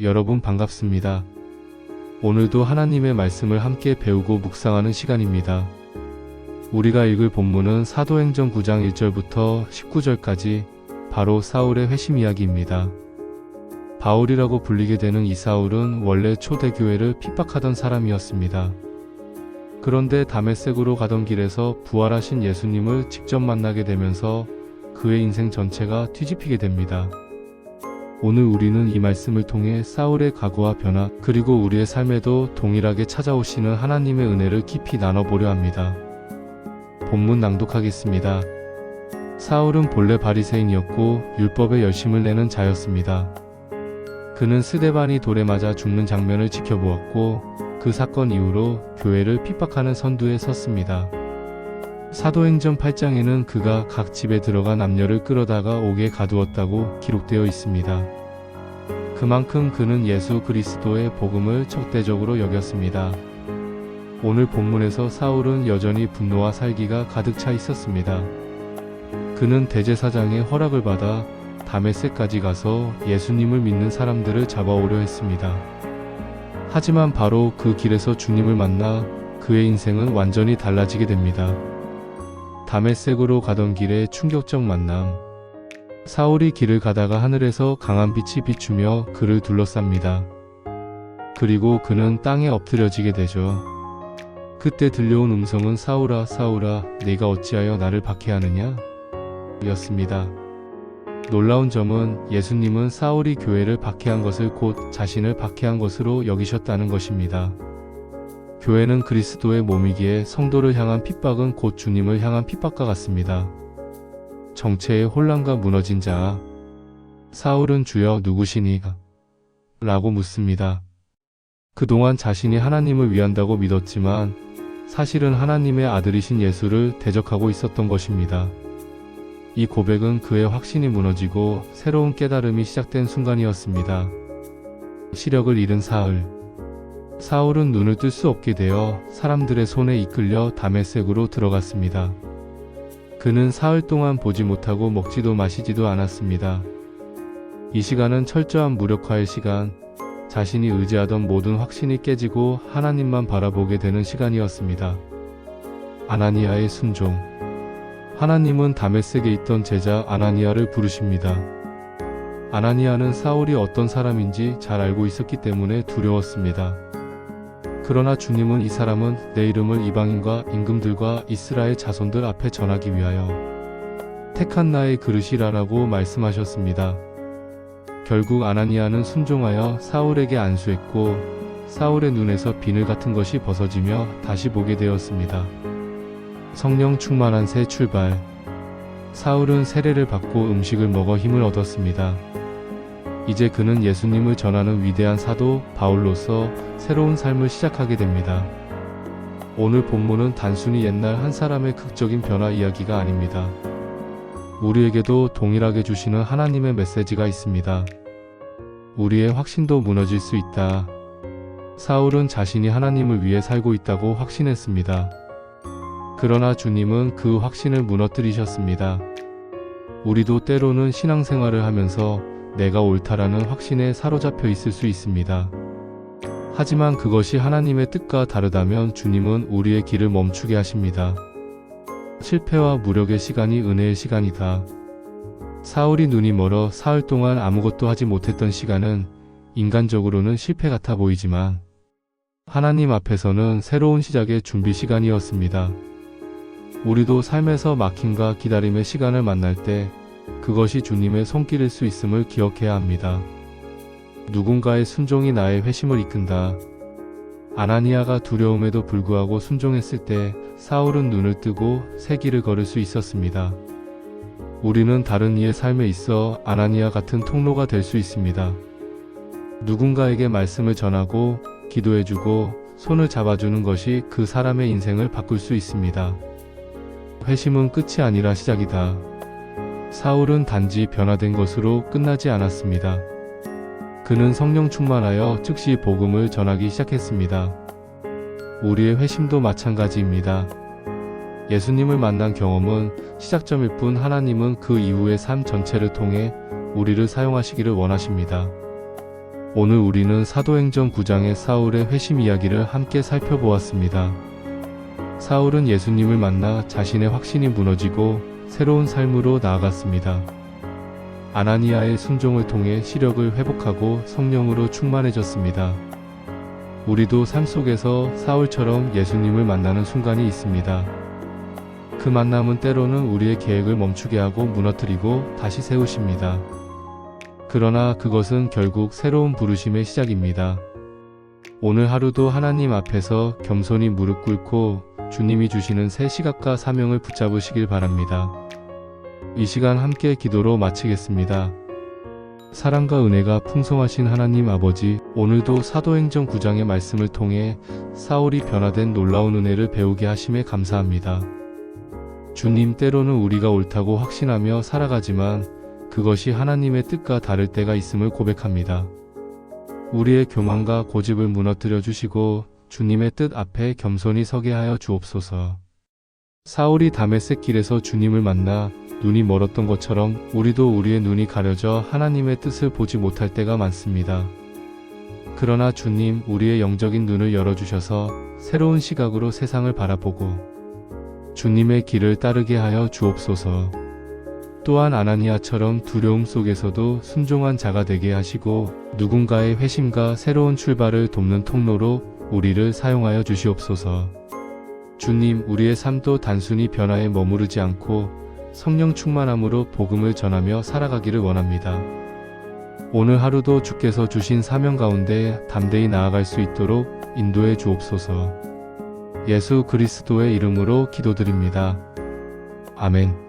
여러분 반갑습니다. 오늘도 하나님의 말씀을 함께 배우고 묵상하는 시간입니다. 우리가 읽을 본문은 사도행전 9장 1절부터 19절까지 바로 사울의 회심 이야기입니다. 바울이라고 불리게 되는 이 사울은 원래 초대교회를 핍박하던 사람이었습니다. 그런데 다메섹으로 가던 길에서 부활하신 예수님을 직접 만나게 되면서 그의 인생 전체가 뒤집히게 됩니다. 오늘 우리는 이 말씀을 통해 사울의 각오와 변화, 그리고 우리의 삶에도 동일하게 찾아오시는 하나님의 은혜를 깊이 나눠보려 합니다. 본문 낭독하겠습니다. 사울은 본래 바리새인이었고 율법에 열심을 내는 자였습니다. 그는 스데반이 돌에 맞아 죽는 장면을 지켜보았고 그 사건 이후로 교회를 핍박하는 선두에 섰습니다. 사도행전 8장에는 그가 각 집에 들어가 남녀를 끌어다가 옥에 가두었다고 기록되어 있습니다. 그만큼 그는 예수 그리스도의 복음을 적대적으로 여겼습니다. 오늘 본문에서 사울은 여전히 분노와 살기가 가득 차 있었습니다. 그는 대제사장의 허락을 받아 다메섹까지 가서 예수님을 믿는 사람들을 잡아오려 했습니다. 하지만 바로 그 길에서 주님을 만나 그의 인생은 완전히 달라지게 됩니다. 다메섹으로 가던 길에 충격적 만남. 사울이 길을 가다가 하늘에서 강한 빛이 비추며 그를 둘러쌉니다. 그리고 그는 땅에 엎드려지게 되죠. 그때 들려온 음성은 사울아, 사울아, 네가 어찌하여 나를 박해하느냐? 였습니다. 놀라운 점은 예수님은 사울이 교회를 박해한 것을 곧 자신을 박해한 것으로 여기셨다는 것입니다. 교회는 그리스도의 몸이기에 성도를 향한 핍박은 곧 주님을 향한 핍박과 같습니다. 정체의 혼란과 무너진 자. 사울은 주여 누구시니? 라고 묻습니다. 그동안 자신이 하나님을 위한다고 믿었지만 사실은 하나님의 아들이신 예수를 대적하고 있었던 것입니다. 이 고백은 그의 확신이 무너지고 새로운 깨달음이 시작된 순간이었습니다. 시력을 잃은 사울은 눈을 뜰 수 없게 되어 사람들의 손에 이끌려 다메섹으로 들어갔습니다. 그는 사흘 동안 보지 못하고 먹지도 마시지도 않았습니다. 이 시간은 철저한 무력화의 시간, 자신이 의지하던 모든 확신이 깨지고 하나님만 바라보게 되는 시간이었습니다. 아나니아의 순종. 하나님은 다메섹에 있던 제자 아나니아를 부르십니다. 아나니아는 사울이 어떤 사람인지 잘 알고 있었기 때문에 두려웠습니다. 그러나 주님은 이 사람은 내 이름을 이방인과 임금들과 이스라엘 자손들 앞에 전하기 위하여 택한 나의 그릇이라라고 말씀하셨습니다. 결국 아나니아는 순종하여 사울에게 안수했고 사울의 눈에서 비늘 같은 것이 벗어지며 다시 보게 되었습니다. 성령 충만한 새 출발. 사울은 세례를 받고 음식을 먹어 힘을 얻었습니다. 이제 그는 예수님을 전하는 위대한 사도 바울로서 새로운 삶을 시작하게 됩니다. 오늘 본문은 단순히 옛날 한 사람의 극적인 변화 이야기가 아닙니다. 우리에게도 동일하게 주시는 하나님의 메시지가 있습니다. 우리의 확신도 무너질 수 있다. 사울은 자신이 하나님을 위해 살고 있다고 확신했습니다. 그러나 주님은 그 확신을 무너뜨리셨습니다. 우리도 때로는 신앙생활을 하면서 내가 옳다라는 확신에 사로잡혀 있을 수 있습니다. 하지만 그것이 하나님의 뜻과 다르다면 주님은 우리의 길을 멈추게 하십니다. 실패와 무력의 시간이 은혜의 시간이다. 사울이 눈이 멀어 사흘 동안 아무것도 하지 못했던 시간은 인간적으로는 실패 같아 보이지만 하나님 앞에서는 새로운 시작의 준비 시간이었습니다. 우리도 삶에서 막힘과 기다림의 시간을 만날 때 그것이 주님의 손길일 수 있음을 기억해야 합니다. 누군가의 순종이 나의 회심을 이끈다. 아나니아가 두려움에도 불구하고 순종했을 때 사울은 눈을 뜨고 새 길을 걸을 수 있었습니다. 우리는 다른 이의 삶에 있어 아나니아 같은 통로가 될 수 있습니다. 누군가에게 말씀을 전하고 기도해주고 손을 잡아주는 것이 그 사람의 인생을 바꿀 수 있습니다. 회심은 끝이 아니라 시작이다. 사울은 단지 변화된 것으로 끝나지 않았습니다. 그는 성령 충만하여 즉시 복음을 전하기 시작했습니다. 우리의 회심도 마찬가지입니다. 예수님을 만난 경험은 시작점일 뿐 하나님은 그 이후의 삶 전체를 통해 우리를 사용하시기를 원하십니다. 오늘 우리는 사도행전 9장의 사울의 회심 이야기를 함께 살펴보았습니다. 사울은 예수님을 만나 자신의 확신이 무너지고 새로운 삶으로 나아갔습니다. 아나니아의 순종을 통해 시력을 회복하고 성령으로 충만해졌습니다. 우리도 삶 속에서 사울처럼 예수님을 만나는 순간이 있습니다. 그 만남은 때로는 우리의 계획을 멈추게 하고 무너뜨리고 다시 세우십니다. 그러나 그것은 결국 새로운 부르심의 시작입니다. 오늘 하루도 하나님 앞에서 겸손히 무릎 꿇고 주님이 주시는 새 시각과 사명을 붙잡으시길 바랍니다. 이 시간 함께 기도로 마치겠습니다. 사랑과 은혜가 풍성하신 하나님 아버지, 오늘도 사도행전 9장의 말씀을 통해 사울이 변화된 놀라운 은혜를 배우게 하심에 감사합니다. 주님, 때로는 우리가 옳다고 확신하며 살아가지만 그것이 하나님의 뜻과 다를 때가 있음을 고백합니다. 우리의 교만과 고집을 무너뜨려 주시고 주님의 뜻 앞에 겸손히 서게 하여 주옵소서. 사울이 다메섹 길에서 주님을 만나 눈이 멀었던 것처럼 우리도 우리의 눈이 가려져 하나님의 뜻을 보지 못할 때가 많습니다. 그러나 주님, 우리의 영적인 눈을 열어주셔서 새로운 시각으로 세상을 바라보고 주님의 길을 따르게 하여 주옵소서. 또한 아나니아처럼 두려움 속에서도 순종한 자가 되게 하시고 누군가의 회심과 새로운 출발을 돕는 통로로 우리를 사용하여 주시옵소서. 주님, 우리의 삶도 단순히 변화에 머무르지 않고 성령 충만함으로 복음을 전하며 살아가기를 원합니다. 오늘 하루도 주께서 주신 사명 가운데 담대히 나아갈 수 있도록 인도해 주옵소서. 예수 그리스도의 이름으로 기도드립니다. 아멘.